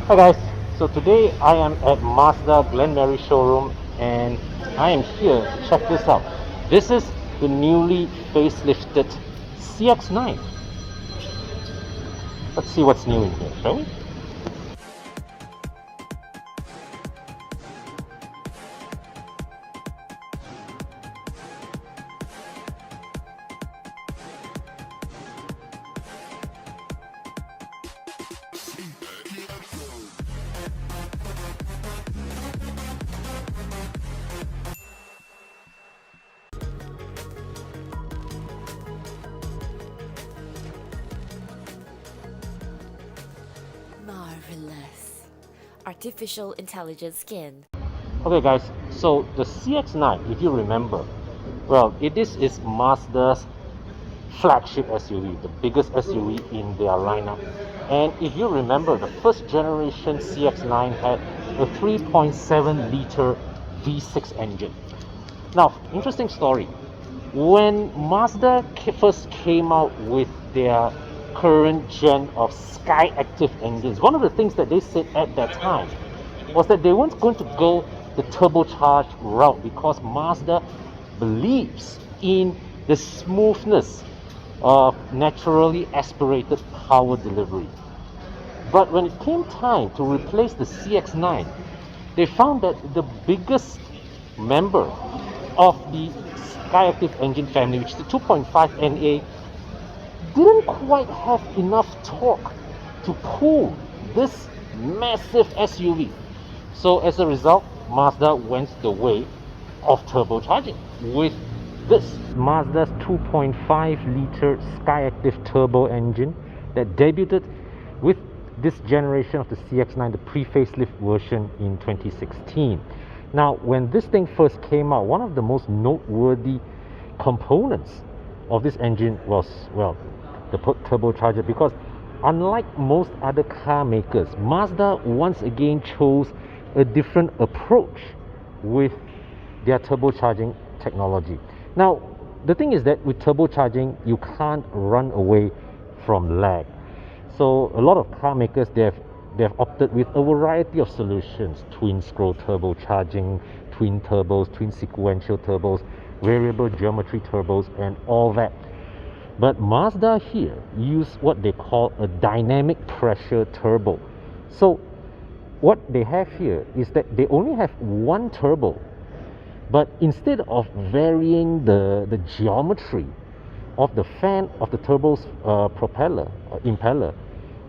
Hi guys, so today I am at Mazda Glenmary showroom and I am here to check this out. This is the newly facelifted CX-9. Let's see what's new in here, shall we? Marvelous. Artificial intelligence skin. Okay guys, so the CX-9, if you remember, well, is Mazda's flagship SUV, the biggest SUV in their lineup. And if you remember, the first generation CX-9 had a 3.7 liter V6 engine. Now, interesting story. When Mazda first came out with their current gen of Skyactiv engines, one of the things that they said at that time was that they weren't going to go the turbocharged route because Mazda believes in the smoothness of naturally aspirated power delivery. But when it came time to replace the CX-9, they found that the biggest member of the Skyactiv engine family, which is the 2.5 NA, didn't quite have enough torque to pull this massive SUV. So as a result, Mazda went the way of turbocharging with this Mazda's 2.5 liter Skyactiv turbo engine that debuted with this generation of the CX-9, the pre-facelift version in 2016. Now, when this thing first came out, one of the most noteworthy components of this engine was, well, the turbocharger, because unlike most other car makers, Mazda once again chose a different approach with their turbocharging technology. Now, the thing is that with turbocharging, you can't run away from lag. So a lot of car makers, they've opted with a variety of solutions: twin scroll turbocharging, twin turbos, twin sequential turbos, variable geometry turbos, and all that. But Mazda here use what they call a dynamic pressure turbo. So what they have here is that they only have one turbo, but instead of varying the geometry of the fan of the turbo's propeller or impeller,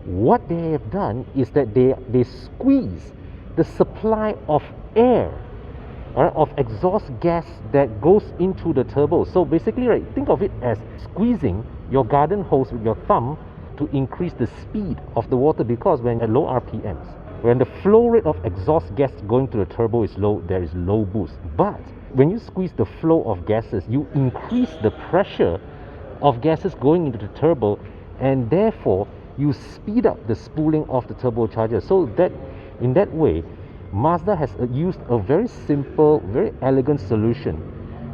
what they have done is that they squeeze the supply of air, right, of exhaust gas that goes into the turbo. So basically, right, think of it as squeezing your garden hose with your thumb to increase the speed of the water, because when at low RPMs, when the flow rate of exhaust gas going to the turbo is low, there is low boost. But when you squeeze the flow of gases, you increase the pressure of gases going into the turbo, and therefore you speed up the spooling of the turbocharger. So that in that way, Mazda has used a very simple, very elegant solution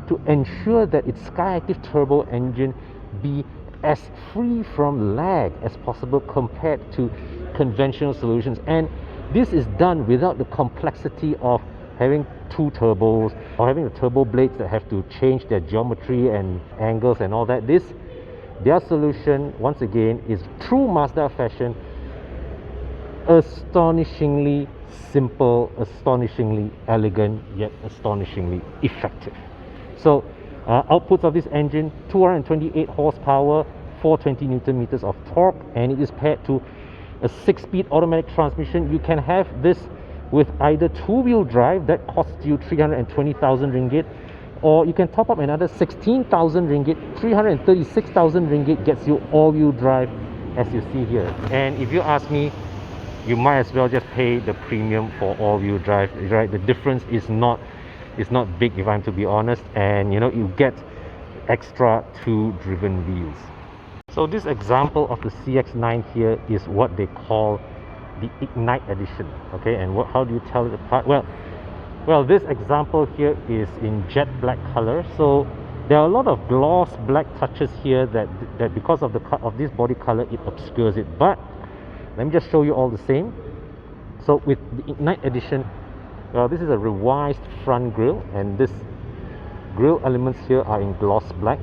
to ensure that its Skyactiv turbo engine be as free from lag as possible compared to conventional solutions. And this is done without the complexity of having two turbos or having the turbo blades that have to change their geometry and angles and all that. Their solution, once again, is true Mazda fashion, astonishingly simple, astonishingly elegant, yet astonishingly effective. So outputs of this engine: 228 horsepower, 420 newton meters of torque, and it is paired to a 6-speed automatic transmission. You can have this with either two-wheel drive, that costs you 320,000 ringgit, or you can top up another 16,000 ringgit. 336,000 ringgit gets you all-wheel drive, as you see here. And if you ask me, you might as well just pay the premium for all-wheel drive, right? The difference is not big, if I'm to be honest, and you get extra two driven wheels. So this example of the CX-9 here is what they call the Ignite edition. Okay, and how do you tell it apart? Well, this example here is in jet black color. So there are a lot of gloss black touches here that because of this body color, it obscures it. But let me just show you all the same. So with the Ignite Edition, this is a revised front grille, and this grille elements here are in gloss black.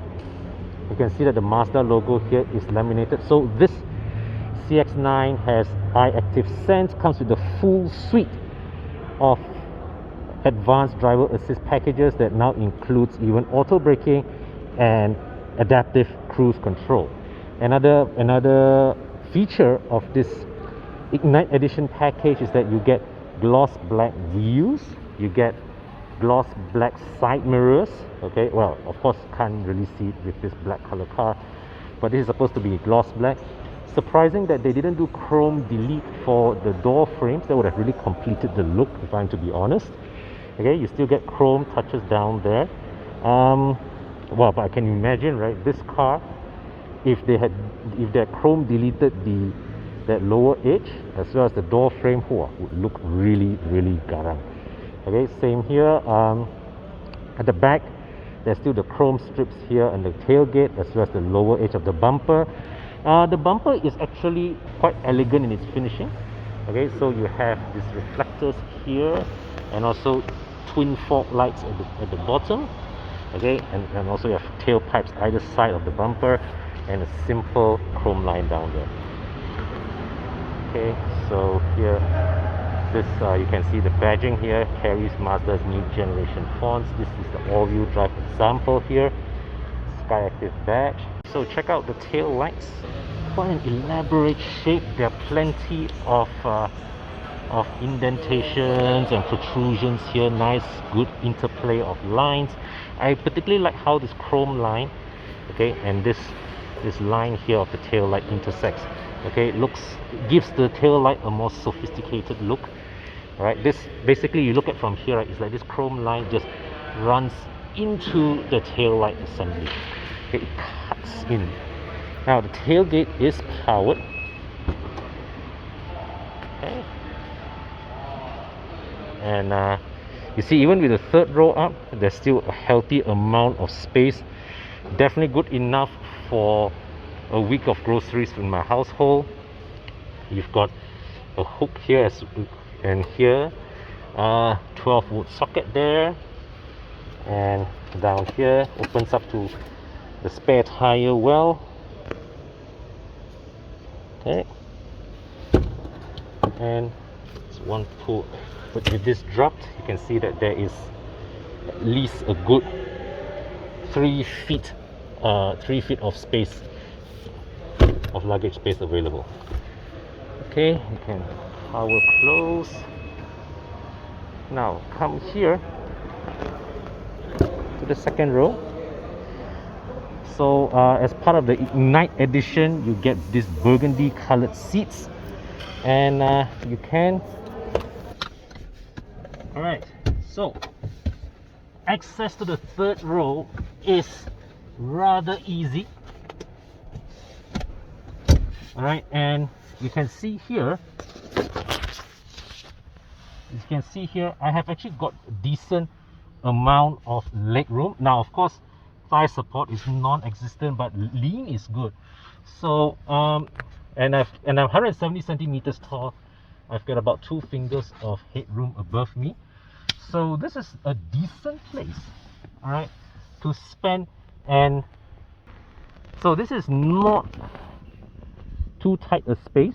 You can see that the Mazda logo here is laminated. So this CX-9 has Eye Active Sense, comes with the full suite of advanced driver assist packages that now includes even auto braking and adaptive cruise control. Another feature of this Ignite Edition package is that you get gloss black wheels, you get gloss black side mirrors. Okay, well, of course can't really see it with this black color car, but this is supposed to be gloss black. Surprising that they didn't do chrome delete for the door frames. That would have really completed the look, if I'm to be honest. Okay, you still get chrome touches down there. Well, but I can imagine, right, this car, if they had chrome deleted that lower edge as well as the door frame, would look really garang. Okay, same here. At the back, there's still the chrome strips here and the tailgate as well as the lower edge of the bumper. The bumper is actually quite elegant in its finishing. Okay, so you have these reflectors here and also twin fog lights at the bottom. Okay, and also you have tailpipes either side of the bumper and a simple chrome line down there. Okay, so here, this you can see the badging here carries Mazda's new generation fonts. This is the all-wheel drive example here, Sky Active badge. So check out the tail lights, quite an elaborate shape. There are plenty of indentations and protrusions here, nice good interplay of lines. I particularly like how this chrome line, okay, and this line here of the tail light intersects. Okay, gives the tail light a more sophisticated look. All right, this basically, you look at from here, right, it's like this chrome line just runs into the tail light assembly. Okay, it cuts in. Now the tailgate is powered. Okay, and you see, even with the third row up, there's still a healthy amount of space. Definitely good enough for a week of groceries in my household. You've got a hook here and here, 12-volt socket there, and down here opens up to the spare tire well. Okay, and it's one pull. But with this dropped, you can see that there is at least a good 3 feet of space, of luggage space available. Okay, you can power close. Now come here to the second row. So as part of the Ignite Edition, you get these burgundy colored seats, and you can. Alright, so access to the third row is rather easy. Alright, and you can see here, I have actually got a decent amount of leg room. Now of course, thigh support is non-existent, but lean is good. So and I'm 170 centimeters tall. I've got about 2 fingers of headroom above me. So this is a decent place, all right, to spend. And so this is not too tight a space.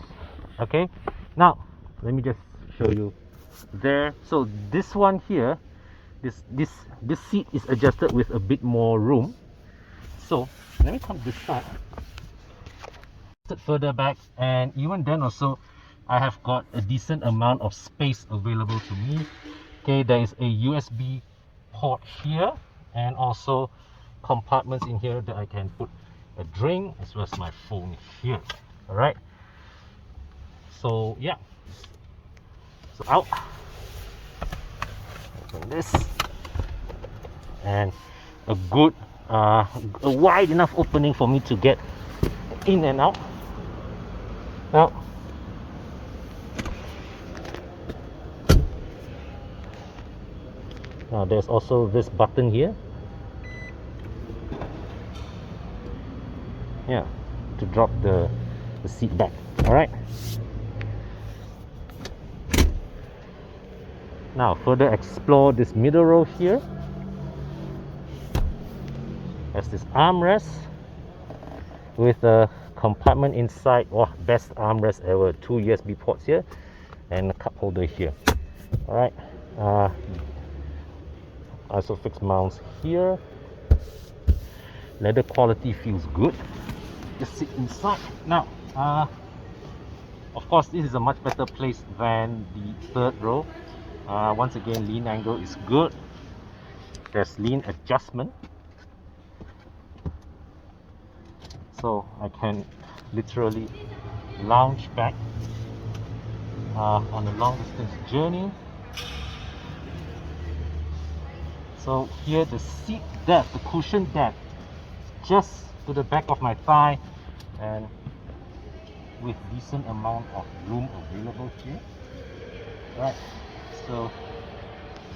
Okay, now let me just show you there. So this one here, this seat is adjusted with a bit more room. So let me come this side, further back, and even then also I have got a decent amount of space available to me. Okay, there is a USB port here and also compartments in here that I can put a drink as well as my phone here. All right, so yeah, so out, open this, and a good a wide enough opening for me to get in and out. Now there's also this button here, yeah, to drop the seat back. All right, Now further explore this middle row here. There's this armrest with a compartment inside. Oh, best armrest ever. 2 USB ports here and a cup holder here. All right. Isofix mounts here. Leather quality feels good. Just sit inside. Now, of course, this is a much better place than the third row. Once again, lean angle is good. There's lean adjustment, so I can literally lounge back on a long distance journey. So here the seat depth, the cushion depth, just to the back of my thigh, and with decent amount of room available here. Right, so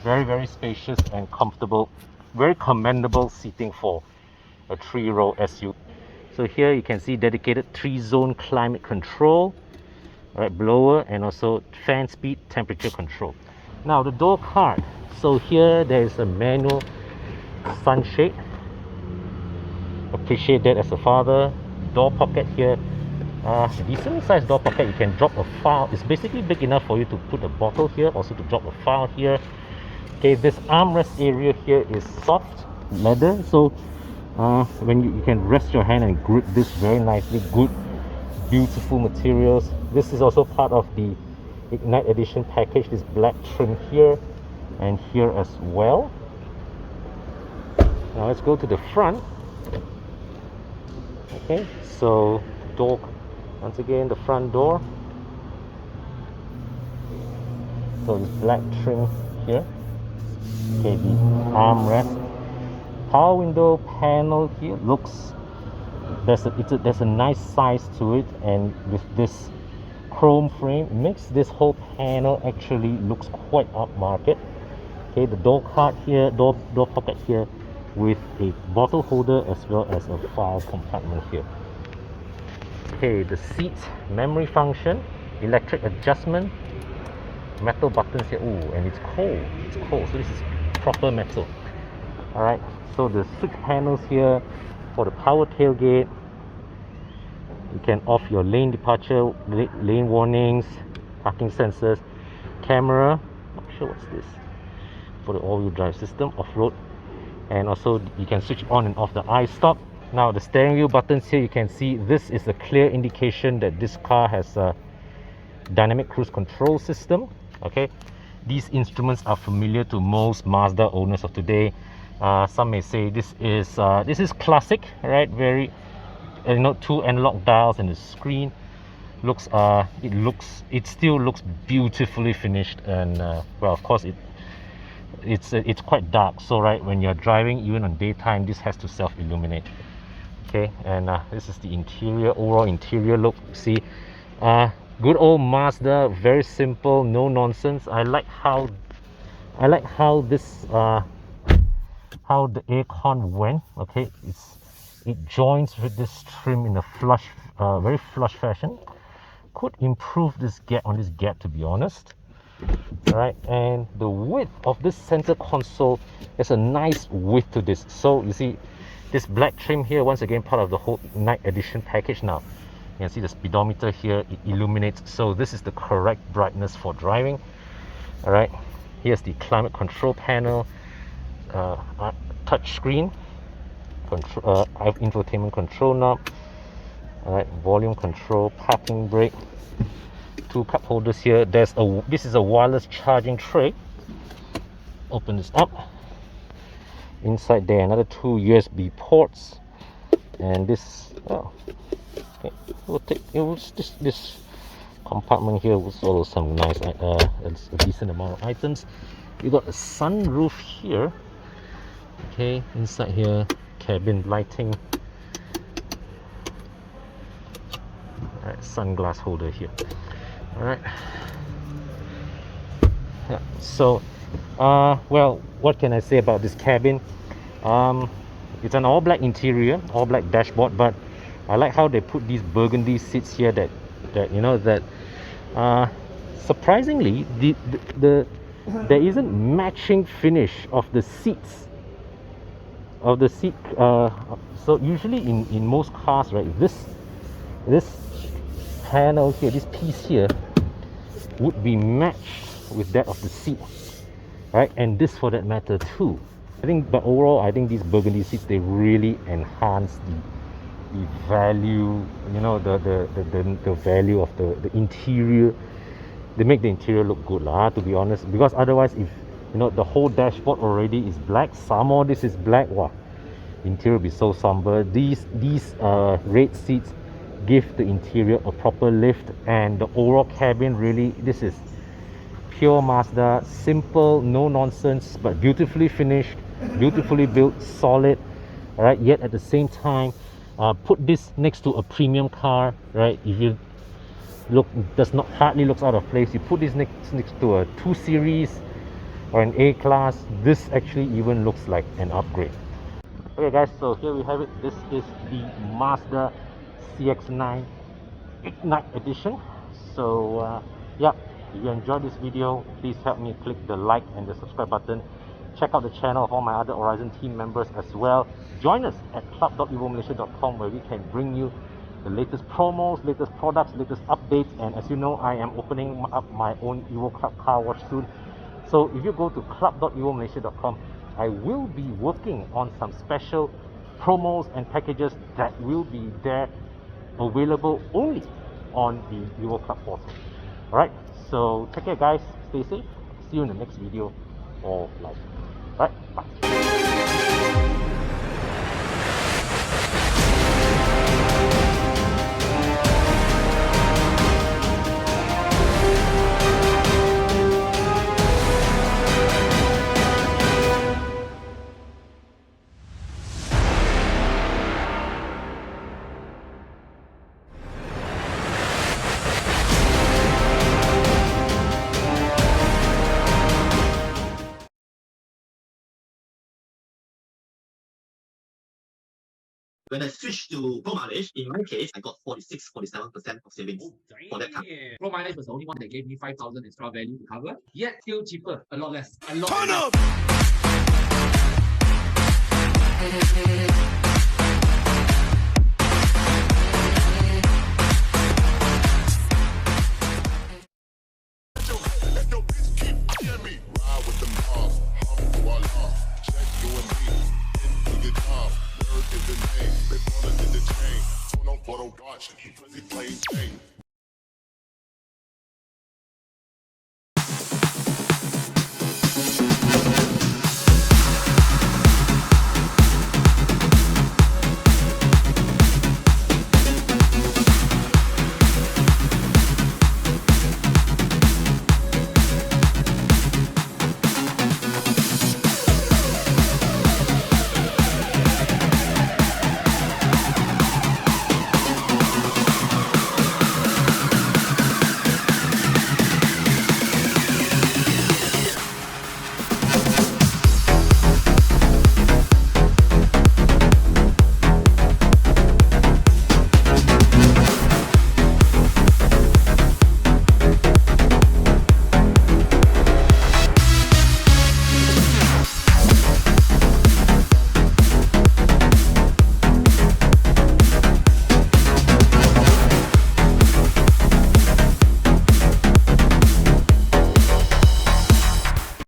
very spacious and comfortable, very commendable seating for a 3-row SUV. So here you can see dedicated 3-zone climate control, right, blower, and also fan speed temperature control. Now the door card. So here there is a manual sunshade. Appreciate that as a father. Door pocket here, decent sized door pocket. You can drop a file. It's basically big enough for you to put a bottle here, also to drop a file here. Okay, this armrest area here is soft leather, so when you can rest your hand and grip this very nicely. Good, beautiful materials. This is also part of the Ignite Edition package, this black trim here and here as well. Now let's go to the front. Okay, so door, once again the front door. So this black trim here. Okay, the armrest, power window panel here looks, there's a nice size to it, and with this chrome frame makes this whole panel actually looks quite upmarket. Okay, the door card here, door pocket here with a bottle holder as well as a file compartment here. Okay, the seat memory function, electric adjustment, metal buttons here. Ooh, and it's cold, so this is proper metal. All right, so the switch panels here for the power tailgate. You can off your lane departure, lane warnings, parking sensors, camera, not sure what's this, for the all-wheel drive system, off-road, and also you can switch on and off the iStop. Now the steering wheel buttons here, you can see this is a clear indication that this car has a dynamic cruise control system. Okay, these instruments are familiar to most Mazda owners of today. Some may say this is classic, right? Very, you know, 2 analog dials and the screen looks it still looks beautifully finished, and well, of course it's quite dark, so right, when you're driving even on daytime, this has to self-illuminate. Okay, and this is the interior, overall interior look. See, good old Mazda, very simple, no nonsense. I like how this how the aircon went. Okay, it joins with this trim in a flush, very flush fashion. Could improve this gap, to be honest. All right, and the width of this center console, there's a nice width to this. So you see this black trim here, once again part of the whole Night Edition package. Now you can see the speedometer here, it illuminates, so this is the correct brightness for driving. All right, here's the climate control panel, touch screen control, infotainment control knob. All right, volume control, parking brake, 2 cup holders here. This is a wireless charging tray. Open this up. Inside there, another 2 USB ports, and this, oh, okay, this compartment here was also some nice, a decent amount of items. You got a sunroof here. Okay, inside here, cabin lighting. All right, sunglass holder here. All right. Yeah, so well, what can I say about this cabin? It's an all black interior, all black dashboard, but I like how they put these burgundy seats here that you know, that surprisingly the there isn't matching finish of the seats of the seat. So usually in most cars, right, this panel here, this piece here, would be matched with that of the seat, right? And this for that matter too. I think, but overall, I think these burgundy seats, they really enhance the value, you know, the value of the interior. They make the interior look good lah, to be honest, because otherwise, if you know the whole dashboard already is black, some more this is black, wow, interior will be so somber. These red seats give the interior a proper lift, and the overall cabin, really, this is pure Mazda, simple, no nonsense, but beautifully finished, beautifully built, solid, right? Yet at the same time, put this next to a premium car, right? If you look, does not hardly looks out of place. You put this next to a 2 Series or an A class, this actually even looks like an upgrade. Okay guys, so here we have it. This is the Mazda CX-9 Ignite Edition. So yeah, if you enjoyed this video, please help me click the like and the subscribe button. Check out the channel of all my other Aurizn team members as well. Join us at club.evolmalaysia.com, where we can bring you the latest promos, latest products, latest updates. And as you know, I am opening up my own Evo Club car wash soon. So if you go to club.evolmalaysia.com, I will be working on some special promos and packages that will be there, available only on the Evo Club portal. Alright, so take care guys, stay safe, see you in the next video or live. Alright, bye. When I switched to Pro Mileage, in my case, I got 46-47% of savings for that car. Pro Mileage was the only one that gave me 5,000 extra value to cover, yet still cheaper, a lot less. Turn up! Let your bitch keep hearing me. Ride with the mob, voila. Check you and me into your job. Word is the name, they wanna get the chain. Turn on photo watch, plain Jane.